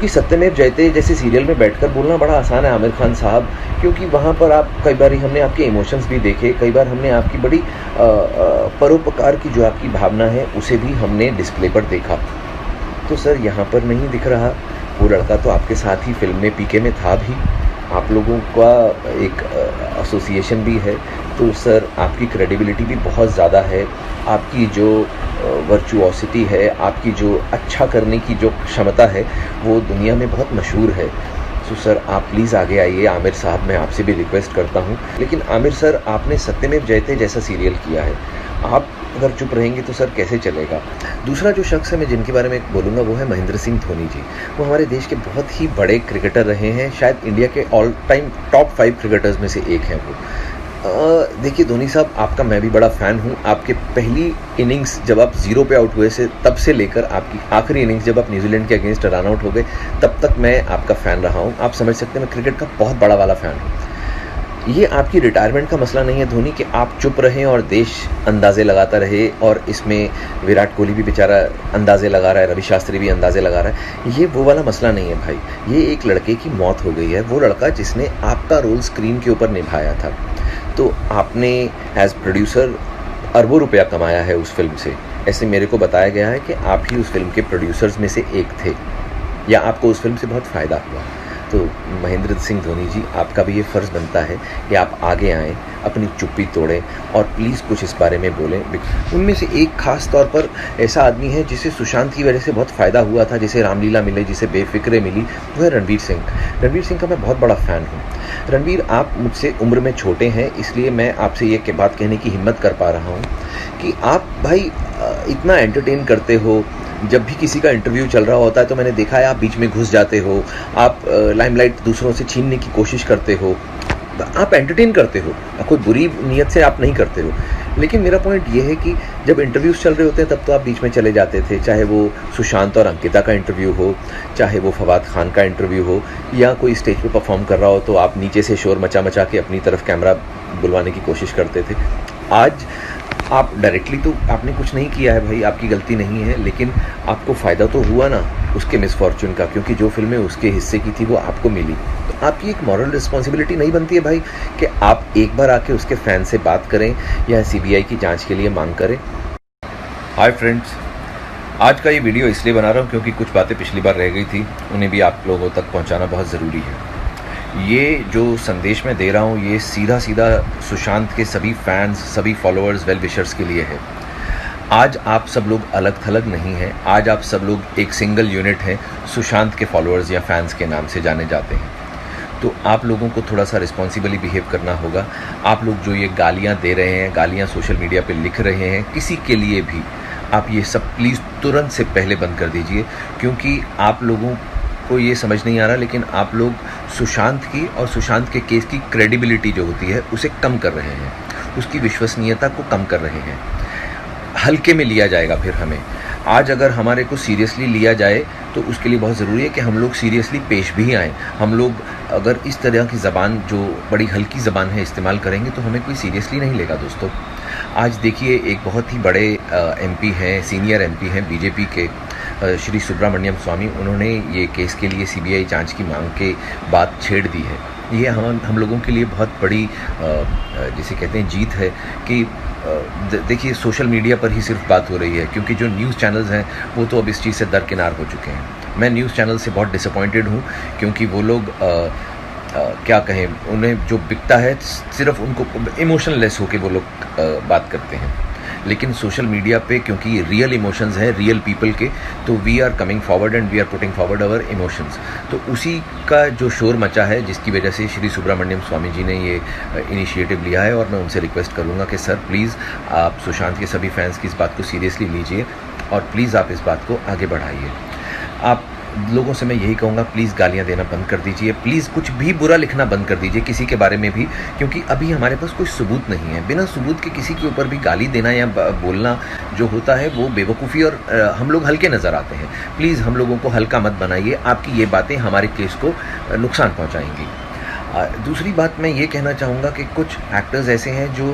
कि सत्यमेव जयते जैसे सीरियल में बैठकर बोलना बड़ा आसान है आमिर खान साहब, क्योंकि वहाँ पर आप कई बार हमने आपके इमोशंस भी देखे, कई बार हमने आपकी बड़ी परोपकार की जो आपकी भावना है उसे भी हमने डिस्प्ले पर देखा। तो सर यहाँ पर नहीं दिख रहा। वो लड़का तो आपके साथ ही फिल्म में पीके में था भी, आप लोगों का एक एसोसिएशन भी है, तो सर आपकी क्रेडिबिलिटी भी बहुत ज़्यादा है, आपकी जो वर्चुओसिटी है, आपकी जो अच्छा करने की जो क्षमता है वो दुनिया में बहुत मशहूर है। तो सर आप प्लीज़ आगे आइए। आमिर साहब मैं आपसे भी रिक्वेस्ट करता हूँ। लेकिन आमिर सर आपने सत्यमेव जयते जैसा सीरियल किया है, आप अगर चुप रहेंगे तो सर कैसे चलेगा। दूसरा जो शख्स है मैं जिनके बारे में बोलूँगा वो है महेंद्र सिंह धोनी जी। वो हमारे देश के बहुत ही बड़े क्रिकेटर रहे हैं, शायद इंडिया के ऑल टाइम टॉप 5 क्रिकेटर्स में से एक हैं वो। देखिए धोनी साहब, आपका मैं भी बड़ा फ़ैन हूँ। आपके पहली इनिंग्स जब आप 0 पे आउट हुए से तब से लेकर आपकी आखिरी इनिंग्स जब आप न्यूजीलैंड के अगेंस्ट रन आउट हो गए तब तक मैं आपका फ़ैन रहा हूँ। आप समझ सकते हैं मैं क्रिकेट का बहुत बड़ा वाला फ़ैन हूँ। ये आपकी रिटायरमेंट का मसला नहीं है धोनी कि आप चुप रहें और देश अंदाज़े लगाता रहे, और इसमें विराट कोहली भी बेचारा अंदाज़े लगा रहा है, रवि शास्त्री भी अंदाज़े लगा रहा है। ये वो वाला मसला नहीं है भाई। ये एक लड़के की मौत हो गई है, वो लड़का जिसने आपका रोल स्क्रीन के ऊपर निभाया था। तो आपने एज प्रोड्यूसर अरबों रुपया कमाया है उस फिल्म से। ऐसे मेरे को बताया गया है कि आप ही उस फिल्म के प्रोड्यूसर्स में से एक थे, या आपको उस फिल्म से बहुत फ़ायदा हुआ। तो महेंद्र सिंह धोनी जी, आपका भी ये फ़र्ज़ बनता है कि आप आगे आएँ, अपनी चुप्पी तोड़ें और प्लीज़ कुछ इस बारे में बोलें। उनमें से एक ख़ास तौर पर ऐसा आदमी है जिसे सुशांत की वजह से बहुत फ़ायदा हुआ था, जिसे रामलीला मिले, जिसे बेफ़िक्रे मिली, वो है रणवीर सिंह। रणवीर सिंह का मैं बहुत बड़ा फ़ैन हूँ। रणवीर, आप मुझसे उम्र में छोटे हैं, इसलिए मैं आपसे ये बात कहने की हिम्मत कर पा रहा हूँ कि आप भाई इतना एंटरटेन करते हो। जब भी किसी का इंटरव्यू चल रहा होता है तो मैंने देखा है आप बीच में घुस जाते हो, आप लाइमलाइट दूसरों से छीनने की कोशिश करते हो, आप एंटरटेन करते हो, कोई बुरी नीयत से आप नहीं करते हो। लेकिन मेरा पॉइंट ये है कि जब इंटरव्यूज़ चल रहे होते हैं तब तो आप बीच में चले जाते थे, चाहे वो सुशांत और अंकिता का इंटरव्यू हो, चाहे वो फवाद खान का इंटरव्यू हो, या कोई स्टेज पे परफॉर्म कर रहा हो तो आप नीचे से शोर मचा मचा के अपनी तरफ कैमरा बुलवाने की कोशिश करते थे। आज आप डायरेक्टली तो आपने कुछ नहीं किया है भाई, आपकी गलती नहीं है, लेकिन आपको फ़ायदा तो हुआ ना उसके मिसफॉर्चून का, क्योंकि जो फिल्में उसके हिस्से की थी वो आपको मिली। तो आपकी एक मॉरल रिस्पॉन्सिबिलिटी नहीं बनती है भाई कि आप एक बार आके उसके फ़ैन से बात करें या सीबीआई की जांच के लिए मांग करें। हाय फ्रेंड्स, आज का ये वीडियो इसलिए बना रहा हूँ क्योंकि कुछ बातें पिछली बार रह गई थी, उन्हें भी आप लोगों तक पहुँचाना बहुत ज़रूरी है। ये जो संदेश मैं दे रहा हूँ ये सीधा सीधा सुशांत के सभी फैंस, सभी फॉलोअर्स, वेल विशर्स के लिए है। आज आप सब लोग अलग थलग नहीं हैं, आज आप सब लोग एक सिंगल यूनिट हैं, सुशांत के फॉलोअर्स या फैंस के नाम से जाने जाते हैं। तो आप लोगों को थोड़ा सा रिस्पॉन्सिबली बिहेव करना होगा। आप लोग जो ये गालियाँ दे रहे हैं, गालियाँ सोशल मीडिया पे लिख रहे हैं किसी के लिए भी, आप ये सब प्लीज़ तुरंत से पहले बंद कर दीजिए, क्योंकि आप लोगों को ये समझ नहीं आ रहा, लेकिन आप लोग सुशांत की और सुशांत के केस की क्रेडिबिलिटी जो होती है उसे कम कर रहे हैं, उसकी विश्वसनीयता को कम कर रहे हैं। हल्के में लिया जाएगा फिर हमें। आज अगर हमारे को सीरियसली लिया जाए तो उसके लिए बहुत ज़रूरी है कि हम लोग सीरियसली पेश भी आएँ। हम लोग अगर इस तरह की ज़बान जो बड़ी हल्की ज़बान है इस्तेमाल करेंगे तो हमें कोई सीरियसली नहीं लेगा दोस्तों। आज देखिए एक बहुत ही बड़े एमपी हैं, सीनियर एमपी हैं बीजेपी के, श्री सुब्रमण्यम स्वामी, उन्होंने ये केस के लिए सीबीआई जांच की मांग के बात छेड़ दी है। ये हम लोगों के लिए बहुत बड़ी जिसे कहते हैं जीत है कि देखिए सोशल मीडिया पर ही सिर्फ बात हो रही है, क्योंकि जो न्यूज़ चैनल्स हैं वो तो अब इस चीज़ से दरकिनार हो चुके हैं। मैं न्यूज़ चैनल से बहुत डिसअपॉइंटेड हूँ, क्योंकि वो लोग क्या कहें, उन्हें जो बिकता है सिर्फ उनको इमोशनलेस होके वो लोग बात करते हैं। लेकिन सोशल मीडिया पे क्योंकि रियल इमोशंस हैं रियल पीपल के, तो we are coming forward and we are putting forward our emotions. तो उसी का जो शोर मचा है जिसकी वजह से श्री सुब्रमण्यम स्वामी जी ने ये इनिशिएटिव लिया है, और मैं उनसे रिक्वेस्ट करूँगा कि सर प्लीज़ आप सुशांत के सभी फैंस की इस बात को सीरियसली लीजिए और प्लीज़ आप इस बात को आगे बढ़ाइए। आप लोगों से मैं यही कहूँगा, प्लीज़ गालियाँ देना बंद कर दीजिए, प्लीज़ कुछ भी बुरा लिखना बंद कर दीजिए किसी के बारे में भी, क्योंकि अभी हमारे पास कोई सबूत नहीं है। बिना सबूत के किसी के ऊपर भी गाली देना या बोलना जो होता है वो बेवकूफ़ी, और हम लोग हल्के नज़र आते हैं। प्लीज़ हम लोगों को हल्का मत बनाइए, आपकी ये बातें हमारे केस को नुकसान पहुँचाएंगी। दूसरी बात मैं ये कहना चाहूँगा कि कुछ एक्टर्स ऐसे हैं जो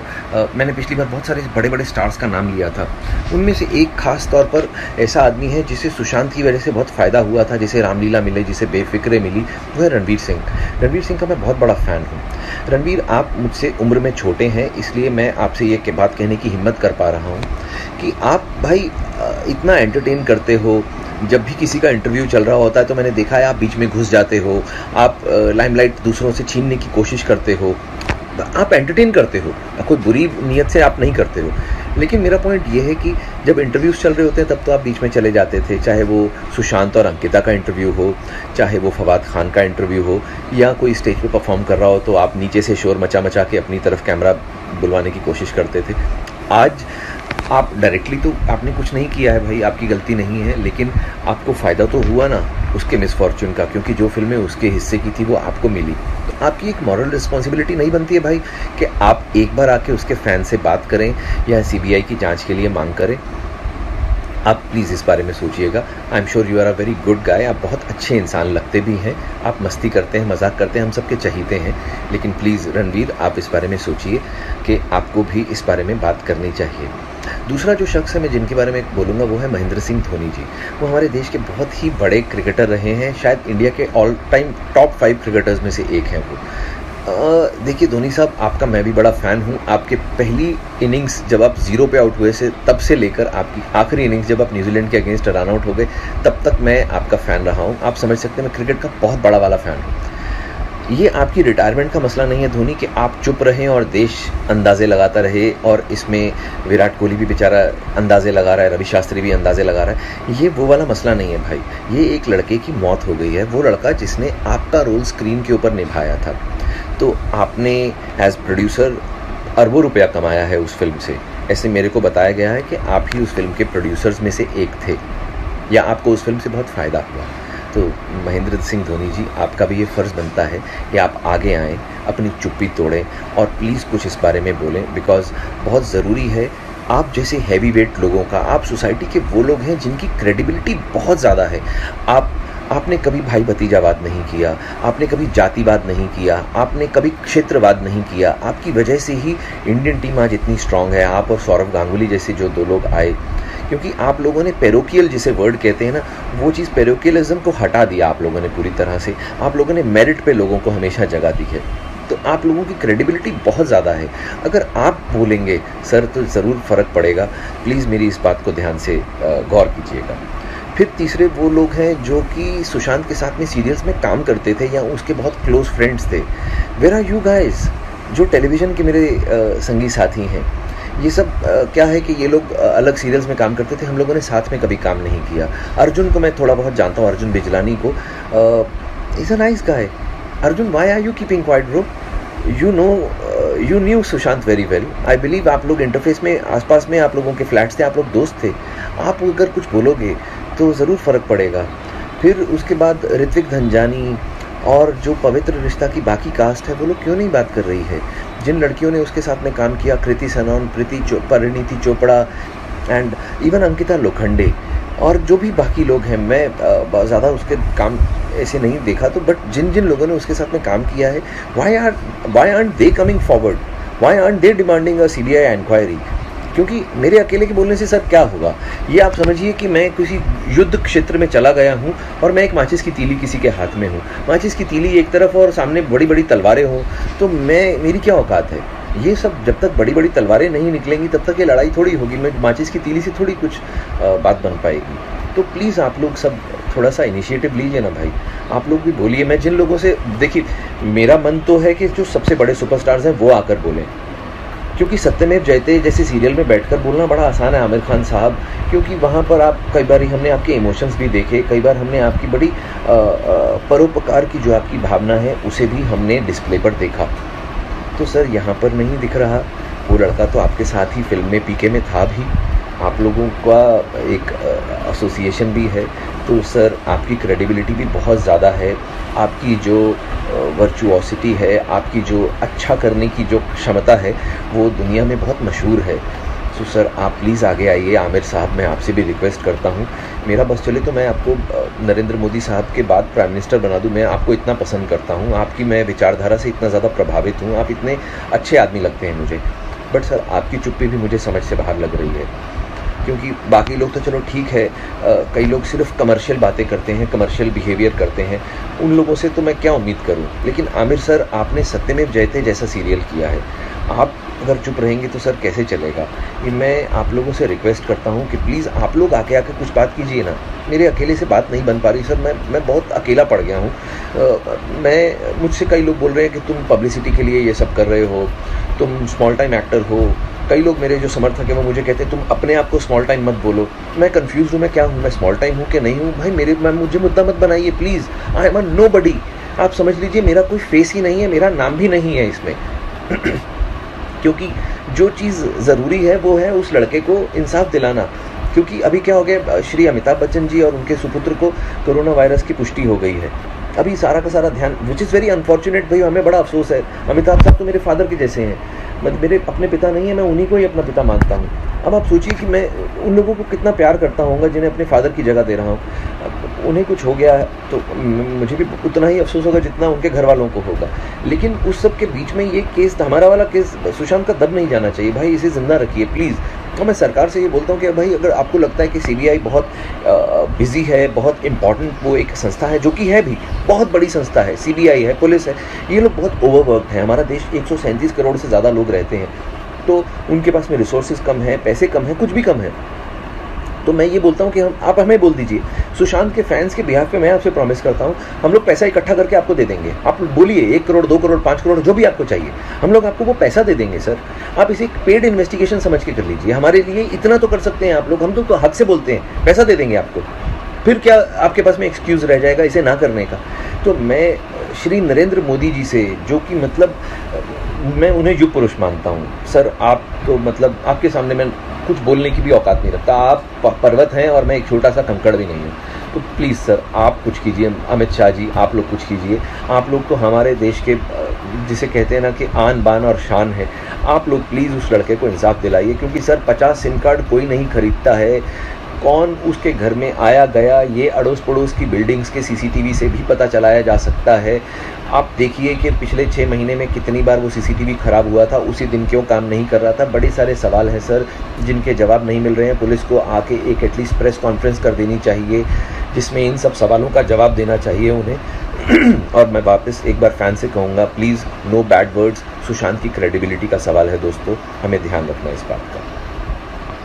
मैंने पिछली बार बहुत सारे बड़े बड़े स्टार्स का नाम लिया था, उनमें से एक खास तौर पर ऐसा आदमी है जिसे सुशांत की वजह से बहुत फ़ायदा हुआ था, जिसे रामलीला मिले, जिसे बेफिक्रे मिली, वो है रणवीर सिंह। रणवीर सिंह का मैं बहुत बड़ा फ़ैन हूँ। रणवीर, आप मुझसे उम्र में छोटे हैं, इसलिए मैं आपसे ये बात कहने की हिम्मत कर पा रहा हूँ कि आप भाई इतना एंटरटेन करते हो। जब भी किसी का इंटरव्यू चल रहा होता है तो मैंने देखा है आप बीच में घुस जाते हो, आप लाइमलाइट दूसरों से छीनने की कोशिश करते हो, आप एंटरटेन करते हो, कोई बुरी नीयत से आप नहीं करते हो। लेकिन मेरा पॉइंट ये है कि जब इंटरव्यूज़ चल रहे होते हैं तब तो आप बीच में चले जाते थे, चाहे वो सुशांत और अंकिता का इंटरव्यू हो, चाहे वो फवाद खान का इंटरव्यू हो, या कोई स्टेज पे परफॉर्म कर रहा हो तो आप नीचे से शोर मचा मचा के अपनी तरफ कैमरा बुलवाने की कोशिश करते थे। आज आप डायरेक्टली तो आपने कुछ नहीं किया है भाई, आपकी गलती नहीं है, लेकिन आपको फ़ायदा तो हुआ ना उसके मिसफॉर्चून का, क्योंकि जो फिल्में उसके हिस्से की थी वो आपको मिली। तो आपकी एक मॉरल रिस्पॉन्सिबिलिटी नहीं बनती है भाई कि आप एक बार आके उसके फ़ैन से बात करें या सीबीआई की जांच के लिए मांग करें? आप प्लीज़ इस बारे में सोचिएगा। I am sure you are a very good guy, आप बहुत अच्छे इंसान लगते भी हैं, आप मस्ती करते हैं, मजाक करते हैं, हम सबके चाहते हैं, लेकिन प्लीज़ रणवीर आप इस बारे में सोचिए कि आपको भी इस बारे में बात करनी चाहिए। दूसरा जो शख्स है मैं जिनके बारे में बोलूँगा वो है महेंद्र सिंह धोनी जी। वो हमारे देश के बहुत ही बड़े क्रिकेटर रहे हैं, शायद इंडिया के ऑल टाइम टॉप 5 क्रिकेटर्स में से एक हैं वो। देखिए धोनी साहब, आपका मैं भी बड़ा फ़ैन हूँ। आपके पहली इनिंग्स जब आप 0 पे आउट हुए से तब से लेकर आपकी आखिरी इनिंग्स जब आप न्यूजीलैंड के अगेंस्ट रन आउट हो गए, तब तक मैं आपका फ़ैन रहा हूँ। आप समझ सकते हैं मैं क्रिकेट का बहुत बड़ा वाला फ़ैन हूँ। ये आपकी रिटायरमेंट का मसला नहीं है धोनी कि आप चुप रहें और देश अंदाज़े लगाता रहे, और इसमें विराट कोहली भी बेचारा अंदाज़े लगा रहा है, रवि शास्त्री भी अंदाज़े लगा रहा है। ये वो वाला मसला नहीं है भाई, ये एक लड़के की मौत हो गई है, वो लड़का जिसने आपका रोल स्क्रीन के ऊपर निभाया था। तो आपने एज प्रोड्यूसर अरबों रुपया कमाया है उस फिल्म से, ऐसे मेरे को बताया गया है कि आप ही उस फिल्म के प्रोड्यूसर्स में से एक थे, या आपको उस फिल्म से बहुत फ़ायदा हुआ। तो महेंद्र सिंह धोनी जी, आपका भी ये फ़र्ज़ बनता है कि आप आगे आएँ, अपनी चुप्पी तोड़ें और प्लीज़ कुछ इस बारे में बोलें, बिकॉज़ बहुत ज़रूरी है। आप जैसे हैवी वेट लोगों का, आप सोसाइटी के वो लोग हैं जिनकी क्रेडिबिलिटी बहुत ज़्यादा है। आपने कभी भाई भतीजावाद नहीं किया, आपने कभी जातिवाद नहीं किया, आपने कभी क्षेत्रवाद नहीं किया। आपकी वजह से ही इंडियन टीम आज इतनी स्ट्रांग है। आप और सौरव गांगुली जैसे जो 2 लोग आए, क्योंकि आप लोगों ने पैरोकियल जिसे वर्ड कहते हैं ना, वो चीज़ पैरोकियलिज्म को हटा दिया आप लोगों ने पूरी तरह से। आप लोगों ने मेरिट पे लोगों को हमेशा जगह दी है, तो आप लोगों की क्रेडिबिलिटी बहुत ज़्यादा है। अगर आप बोलेंगे सर तो ज़रूर फ़र्क पड़ेगा। प्लीज़ मेरी इस बात को ध्यान से गौर कीजिएगा। फिर तीसरे वो लोग हैं जो कि सुशांत के साथ में सीरियल्स में काम करते थे या उसके बहुत क्लोज फ्रेंड्स थे। वेयर आर यू गाइस, जो टेलीविज़न के मेरे संगी साथी हैं। ये सब क्या है कि ये लोग अलग सीरियल्स में काम करते थे, हम लोगों ने साथ में कभी काम नहीं किया। अर्जुन को मैं थोड़ा बहुत जानता हूँ, अर्जुन बिजलानी को। Is a nice guy. Arjun, why are you keeping quiet bro? You knew Sushant very well. I believe आप लोग इंटरफेस में आसपास में आप लोगों के फ्लैट्स थे, आप लोग दोस्त थे। आप अगर कुछ बोलोगे तो ज़रूर फ़र्क पड़ेगा। फिर उसके बाद ऋत्विक धनजानी और जो पवित्र रिश्ता की बाकी कास्ट है वो लोग क्यों नहीं बात कर रही है? जिन लड़कियों ने उसके साथ में काम किया, कृति सनोन, परिणीति चोपड़ा एंड इवन अंकिता लोखंडे, और जो भी बाकी लोग हैं, मैं ज़्यादा उसके काम ऐसे नहीं देखा, तो बट जिन जिन लोगों ने उसके साथ में काम किया है, why aren't they coming forward? Why aren't they demanding a CBI inquiry? क्योंकि मेरे अकेले के बोलने से सर क्या होगा? ये आप समझिए कि मैं किसी युद्ध क्षेत्र में चला गया हूँ और मैं एक माचिस की तीली किसी के हाथ में हूँ। माचिस की तीली एक तरफ और सामने बड़ी बड़ी तलवारें हों, तो मेरी क्या औकात है? ये सब जब तक बड़ी बड़ी तलवारें नहीं निकलेंगी तब तक ये लड़ाई थोड़ी होगी। मैं माचिस की तीली से थोड़ी कुछ बात बन पाएगी। तो प्लीज़ आप लोग सब थोड़ा सा इनिशिएटिव लीजिए ना भाई, आप लोग भी बोलिए। मैं जिन लोगों से, देखिए मेरा मन तो है कि जो सबसे बड़े सुपरस्टार्स हैं वो आकर बोलें, क्योंकि सत्यमेव जयते जैसे सीरियल में बैठकर बोलना बड़ा आसान है आमिर खान साहब, क्योंकि वहाँ पर आप कई बार हमने आपके इमोशंस भी देखे, कई बार हमने आपकी बड़ी परोपकार की जो आपकी भावना है उसे भी हमने डिस्प्ले पर देखा। तो सर यहाँ पर नहीं दिख रहा। वो लड़का तो आपके साथ ही फिल्म में पीके में था भी, आप लोगों का एक एसोसिएशन भी है, तो सर आपकी क्रेडिबिलिटी भी बहुत ज़्यादा है। आपकी जो वर्चुओसिटी है, आपकी जो अच्छा करने की जो क्षमता है वो दुनिया में बहुत मशहूर है। तो सर आप प्लीज़ आगे आइए। आमिर साहब, मैं आपसे भी रिक्वेस्ट करता हूँ, मेरा बस चले तो मैं आपको नरेंद्र मोदी साहब के बाद प्राइम मिनिस्टर बना दूँ। मैं आपको इतना पसंद करता हूँ, आपकी मैं विचारधारा से इतना ज़्यादा प्रभावित हूँ, आप इतने अच्छे आदमी लगते हैं मुझे। बट सर आपकी चुप्पी भी मुझे समझ से बाहर लग रही है, क्योंकि बाकी लोग तो चलो ठीक है, कई लोग सिर्फ कमर्शियल बातें करते हैं, कमर्शियल बिहेवियर करते हैं, उन लोगों से तो मैं क्या उम्मीद करूं। लेकिन आमिर सर, आपने सत्यमेव जयते जैसा सीरियल किया है, आप अगर चुप रहेंगे तो सर कैसे चलेगा। ये मैं आप लोगों से रिक्वेस्ट करता हूँ कि प्लीज़ आप लोग आके आके कुछ बात कीजिए ना। मेरे अकेले से बात नहीं बन पा रही सर, मैं बहुत अकेला पड़ गया हूँ। मुझसे कई लोग बोल रहे हैं कि तुम पब्लिसिटी के लिए ये सब कर रहे हो, तुम स्मॉल टाइम एक्टर हो। कई लोग मेरे जो समर्थक हैं वो मुझे कहते हैं तुम अपने आप को स्मॉल टाइम मत बोलो। मैं कंफ्यूज हूँ, मैं क्या हूँ, मैं स्मॉल टाइम हूँ कि नहीं हूँ। भाई मुझे मुद्दा मत बनाइए please. I am a nobody. आप समझ लीजिए मेरा कोई फेस ही नहीं है, मेरा नाम भी नहीं है इसमें। क्योंकि जो चीज़ ज़रूरी है वो है उस लड़के को इंसाफ दिलाना। क्योंकि अभी क्या हो गया, श्री अमिताभ बच्चन जी और उनके सुपुत्र को कोरोना वायरस की पुष्टि हो गई है। अभी सारा का सारा ध्यान, विच इज़ वेरी अनफॉर्चुनेट। भाई हमें बड़ा अफसोस है, अमिताभ साहब तो मेरे फादर के जैसे हैं, मतलब मेरे अपने पिता नहीं है, मैं उन्हीं को ही अपना पिता मानता हूँ। अब आप सोचिए कि मैं उन लोगों को कितना प्यार करता हूँगा जिन्हें अपने फादर की जगह दे रहा हूँ। उन्हें कुछ हो गया है तो मुझे भी उतना ही अफसोस होगा जितना उनके घर वालों को होगा। लेकिन उस सब के बीच में ये केस, हमारा वाला केस, सुशांत का दब नहीं जाना चाहिए। भाई इसे ज़िंदा रखिए प्लीज़। तो मैं सरकार से ये बोलता हूँ कि भाई अगर आपको लगता है कि सीबीआई बहुत बिजी है, बहुत इंपॉर्टेंट वो एक संस्था है, जो कि है भी बहुत बड़ी संस्था है, सीबीआई है, पुलिस है, ये लोग बहुत ओवरवर्कड हैं। हमारा देश 137 करोड़ से ज़्यादा लोग रहते हैं, तो उनके पास में रिसोर्सेज कम है, पैसे कम है, कुछ भी कम है। तो मैं ये बोलता हूँ कि आप हमें बोल दीजिए। सुशांत के फैंस के बिहाफ पे मैं आपसे प्रॉमिस करता हूँ, हम लोग पैसा इकट्ठा करके आपको दे देंगे। आप बोलिए 1 करोड़, 2 करोड़, 5 करोड़, जो भी आपको चाहिए, हम लोग आपको वो पैसा दे देंगे सर। आप इसे एक पेड इन्वेस्टिगेशन समझ के कर लीजिए। हमारे लिए इतना तो कर सकते हैं आप लोग, हम तो हक से बोलते हैं, पैसा दे देंगे आपको। फिर क्या आपके पास में एक्सक्यूज़ रह जाएगा इसे ना करने का। तो मैं श्री नरेंद्र मोदी जी से, जो कि मतलब मैं उन्हें युग पुरुष मानता हूँ सर, आप तो मतलब आपके सामने मैं कुछ बोलने की भी औकात नहीं रखता। आप पर्वत हैं और मैं एक छोटा सा कंकड़ भी नहीं हूँ। तो प्लीज़ सर आप कुछ कीजिए। अमित शाह जी आप लोग कुछ कीजिए। आप लोग तो हमारे देश के जिसे कहते हैं ना कि आन बान और शान है। आप लोग प्लीज़ उस लड़के को इंसाफ दिलाइए, क्योंकि सर 50 सिम कार्ड कोई नहीं खरीदता है। कौन उसके घर में आया गया ये अड़ोस पड़ोस की बिल्डिंग्स के सीसीटीवी से भी पता चलाया जा सकता है। आप देखिए कि पिछले 6 महीने में कितनी बार वो सीसीटीवी ख़राब हुआ था, उसी दिन क्यों काम नहीं कर रहा था। बड़े सारे सवाल हैं सर जिनके जवाब नहीं मिल रहे हैं। पुलिस को आके एक एटलीस्ट प्रेस कॉन्फ्रेंस कर देनी चाहिए जिसमें इन सब सवालों का जवाब देना चाहिए उन्हें। और मैं वापस एक बार फैन से कहूँगा, please no bad words. Sushant की क्रेडिबिलिटी का सवाल है दोस्तों, हमें ध्यान रखना इस बात का।